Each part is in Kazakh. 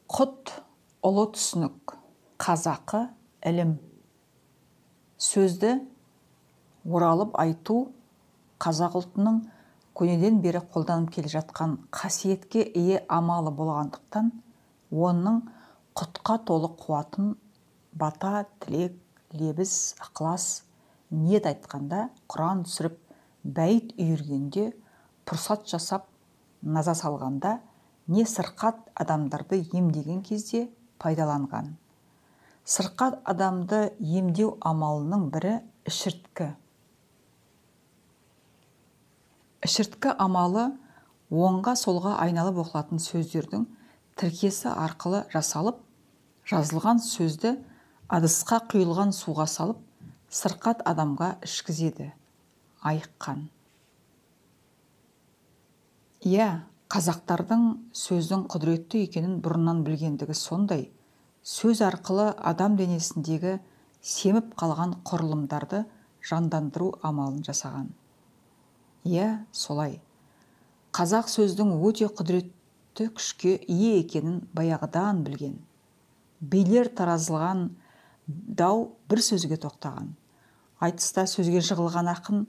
Құт ұлы түсінік, қазақы ілім. Сөзді оралып айту қазақ ұлтының көнеден бері қолданып келе жатқан қасиетке ие амалы болғандықтан, оның құтқа толы қуатын бата, тілек, лебіз, ықылас, ниет айтқанда, құран түсіріп, бәйіт үйіргенде, пұрсат жасап, наза салғанда, не сырқат адамдарды емдеген кезде пайдаланған. Сырқат адамды емдеу амалының бірі ішірткі. Ішірткі амалы оңға солға айналып оқылатын сөздердің тіркесі арқылы жасалып, жазылған сөзді ыдысқа құйылған суға салып, сырқат адамға ішкізеді, айыққан. Қазақтардың сөздің құдіретті екенін бұрыннан білгендігі сондай, сөз арқылы адам денесіндегі семіп қалған құрылымдарды жандандыру амалын жасаған. Солай. Қазақ сөздің өте құдіретті күшке ие екенін баяғыдан білген. Билер таразылған, дау бір сөзге тоқтаған. Айтыста сөзге жығылған ақын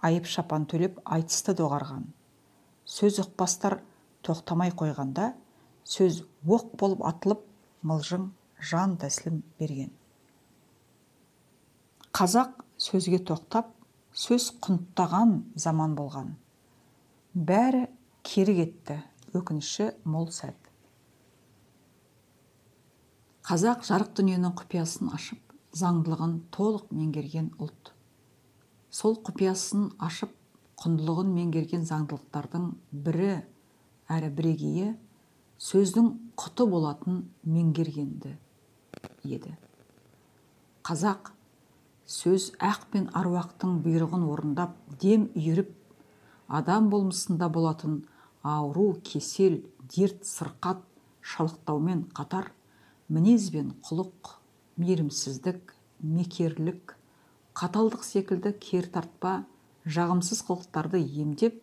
айып шапан төлеп айтысты доғарған. Сөз ұқпастар тоқтамай қойғанда, сөз оқ болып атылып, мылжың жан тәсілім берген. Қазақ сөзге тоқтап, сөз құнттаған заман болған. Бәрі кері кетті, өкініші мол сәт. Қазақ жарық дүниенің құпиясын ашып, заңдылығын толық меңгерген ұлт. Сол құпиясын ашып, құндылығын меңгерген заңдылықтардың бірі әрі бірегейі сөздің құты болатын меңгергенді еді. Қазақ сөз ақ пен аруақтың бұйрығын орындап, дем үйіріп, адам болмысында болатын ауру, кесел, дерт, сырқат, шалықтаумен қатар, мінез бен құлық, мейірімсіздік, мекерлік, қаталдық секілді кер тартпа, жағымсыз қылықтарды емдеп,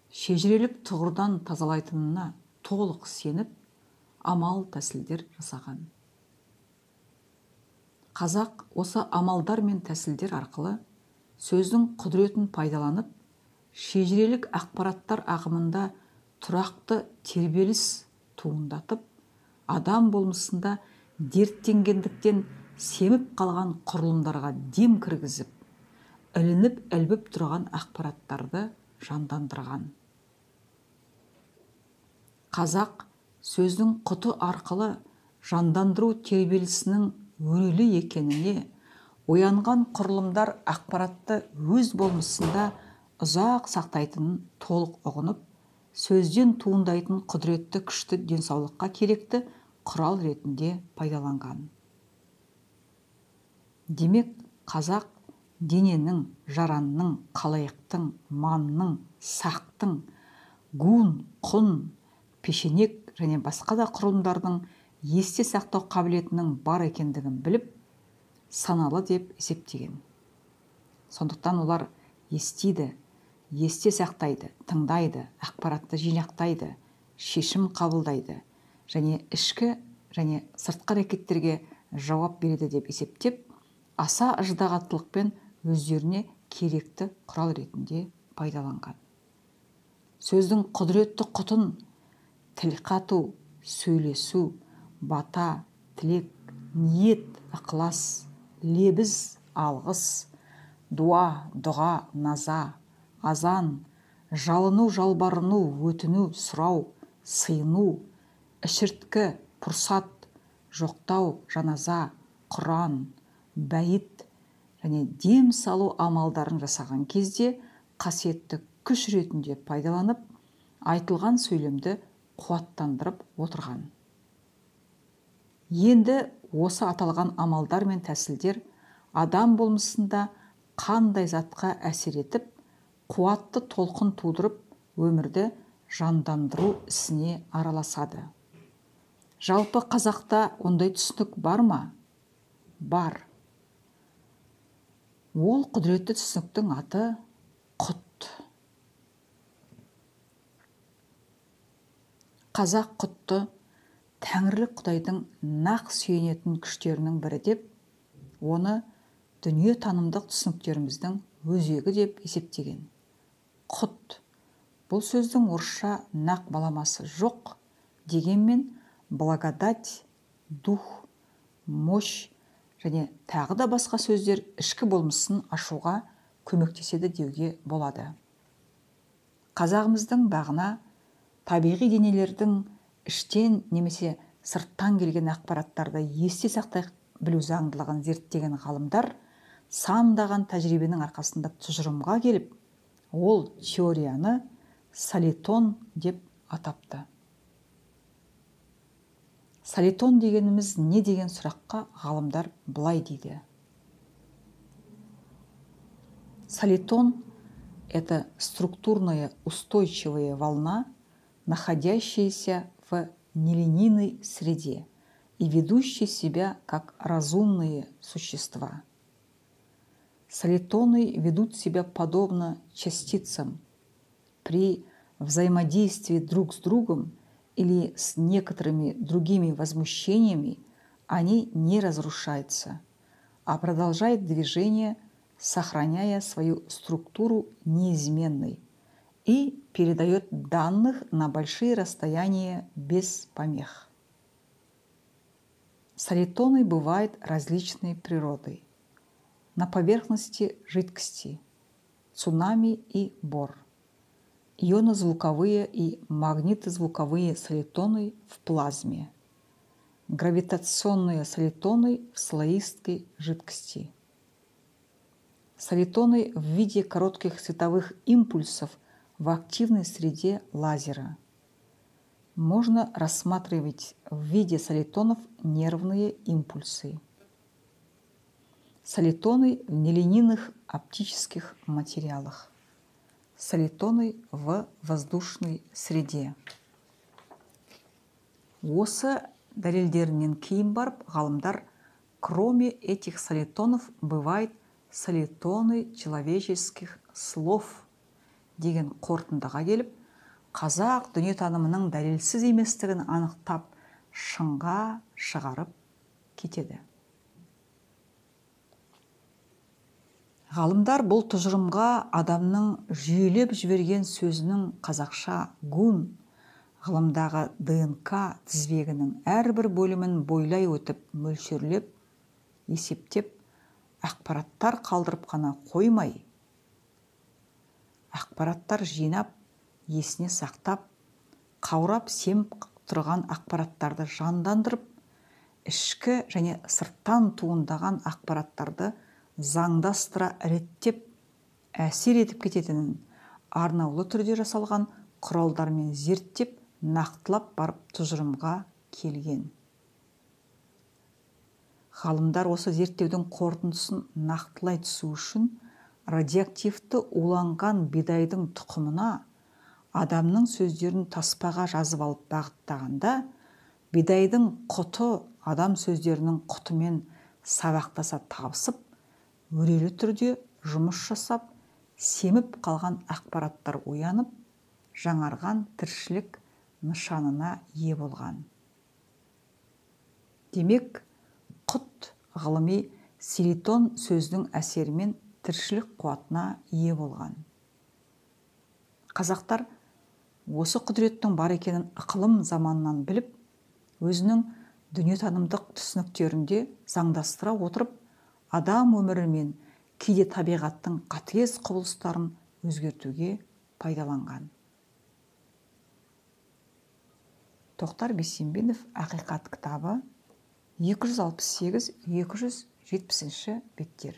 шежірелік тұғырдан тазалайтынына толық сеніп, амал тәсілдер жасаған. Қазақ осы амалдар мен тәсілдер арқылы сөздің құдіретін пайдаланып, шежірелік ақпараттар ағымында тұрақты тербеліс туындатып, адам болмысында дерттенгендіктен семіп қалған құрылымдарға дем кіргізіп, ілініп әлбіп тұрған ақпараттарды жандандырған. Қазақ сөздің құты арқылы жандандыру тербелісінің өрелі екеніне, оянған құрылымдар ақпаратты өз болмысында ұзақ сақтайтынын толық ұғынып, сөзден туындайтын құдіретті күшті денсаулыққа керекті құрал ретінде пайдаланған. Демек, қазақ дененің, жаранның, қалайықтың, манның, сақтың, гун, құн, пешенек және басқа да құрылымдардың есте сақтау қабілетінің бар екендігін біліп, саналы деп есептеген. Сондықтан олар естиді, есте сақтайды, тыңдайды, ақпаратты жинақтайды, шешім қабылдайды және ішкі және сыртқы әрекеттерге жауап береді деп есептеп, аса ыждағаттылықпен өздеріне керекті құрал ретінде пайдаланған. Сөздің құдіретті құтын тіл қату, сөйлесу, бата, тілек, ниет, ықылас, лебіз, алғыс, дуа, дұға, наза, азан, жалыну, жалбарыну, өтіну, сұрау, сыйыну, ішірткі, пұрсат, жоқтау, жаназа, құран, бәйіт және дем салу амалдарын жасаған кезде қасиетті күш ретінде пайдаланып, айтылған сөйлемді қуаттандырып отырған. Енді осы аталған амалдар мен тәсілдер адам болмысында қандай затқа әсер етіп, қуатты толқын тудырып, өмірді жандандыру ісіне араласады. Жалпы қазақта ондай түсінік бар ма? Бар. Ол құдіретті түсініктің аты құт. Қазақ құтты тәңірлік құдайдың нақ сүйенетін күштерінің бірі деп, оны дүние танымдық түсініктеріміздің өзегі деп есептеген. Құт, бұл сөздің орысша нақ баламасы жоқ, дегенмен благодать, дух, мощь және тағы да басқа сөздер ішкі болмысын ашуға көмектеседі деуге болады. Қазағымыздың бағына табиғи денелердің іштен немесе сырттан келген ақпараттарды есте сақтай білу заңдылығын зерттеген ғалымдар сандаған тәжірибенің арқасында тұжырымға келіп, ол теорияны солитон деп атапты. Солитон дегеніміз не деген сұраққа ғалымдар былай дейді. Солитон – это структурная устойчивая волна, находящаяся в нелинейной среде и ведущая себя как разумные существа. Солитоны ведут себя подобно частицам. При взаимодействии друг с другом или с некоторыми другими возмущениями они не разрушаются, а продолжают движение, сохраняя свою структуру неизменной, и передает данных на большие расстояния без помех. Солитоны бывают различной природы. На поверхности жидкости, цунами и бор, ионозвуковые и магнитозвуковые солитоны в плазме, гравитационные солитоны в слоистой жидкости, солитоны в виде коротких световых импульсов в активной среде лазера. Можно рассматривать в виде солитонов нервные импульсы. Солитоны в нелинейных оптических материалах. Солитоны в воздушной среде. Осы дәлелдерінен кейін барып, ғалымдар, кроме этих солитонов бывает солитоны человеческих слов деген қорытындыға келіп, қазақ дүниетанымының дәлелсіз еместігін анықтап, шыңға шығарып кетеді. Ғалымдар бұл тұжырымға адамның жүйелеп жіберген сөзінің қазақша гун, ғылымдағы ДНК тізбегінің әрбір бөлімін бойлай өтіп, мөлшерлеп, есептеп, ақпараттар қалдырып қана қоймай, ақпараттар жинап, есіне сақтап, қаурап семіп тұрған ақпараттарды жандандырып, ішкі және сырттан туындаған ақпараттарды заңдастыра реттеп, әсер етіп кететінін арнаулы түрде жасалған құралдармен зерттеп, нақтылап барып тұжырымға келген. Ғалымдар осы зерттеудің қорытындысын нақтылай түсу үшін радиоактивті уланған бидайдың тұқымына адамның сөздерін таспаға жазып алып бағыттағанда, бидайдың құты адам сөздерінің құтымен сабақтаса табысып, өрелі түрде жұмыс жасап, семіп қалған ақпараттар оянып, жаңарған тіршілік нышанына ие болған. Демек, құт ғылыми солитон сөздің әсерімен тіршілік қуатына ие болған. Қазақтар осы құдіреттің бар екенін ықылым заманнан біліп, өзінің дүниетанымдық түсініктерінде заңдастыра отырып, адам өмірі мен кейде табиғаттың қатыгез құбылыстарын өзгертуге пайдаланған. Тоқтар Бейсенбинов «Ақиқат» кітабы 268-270 беттер.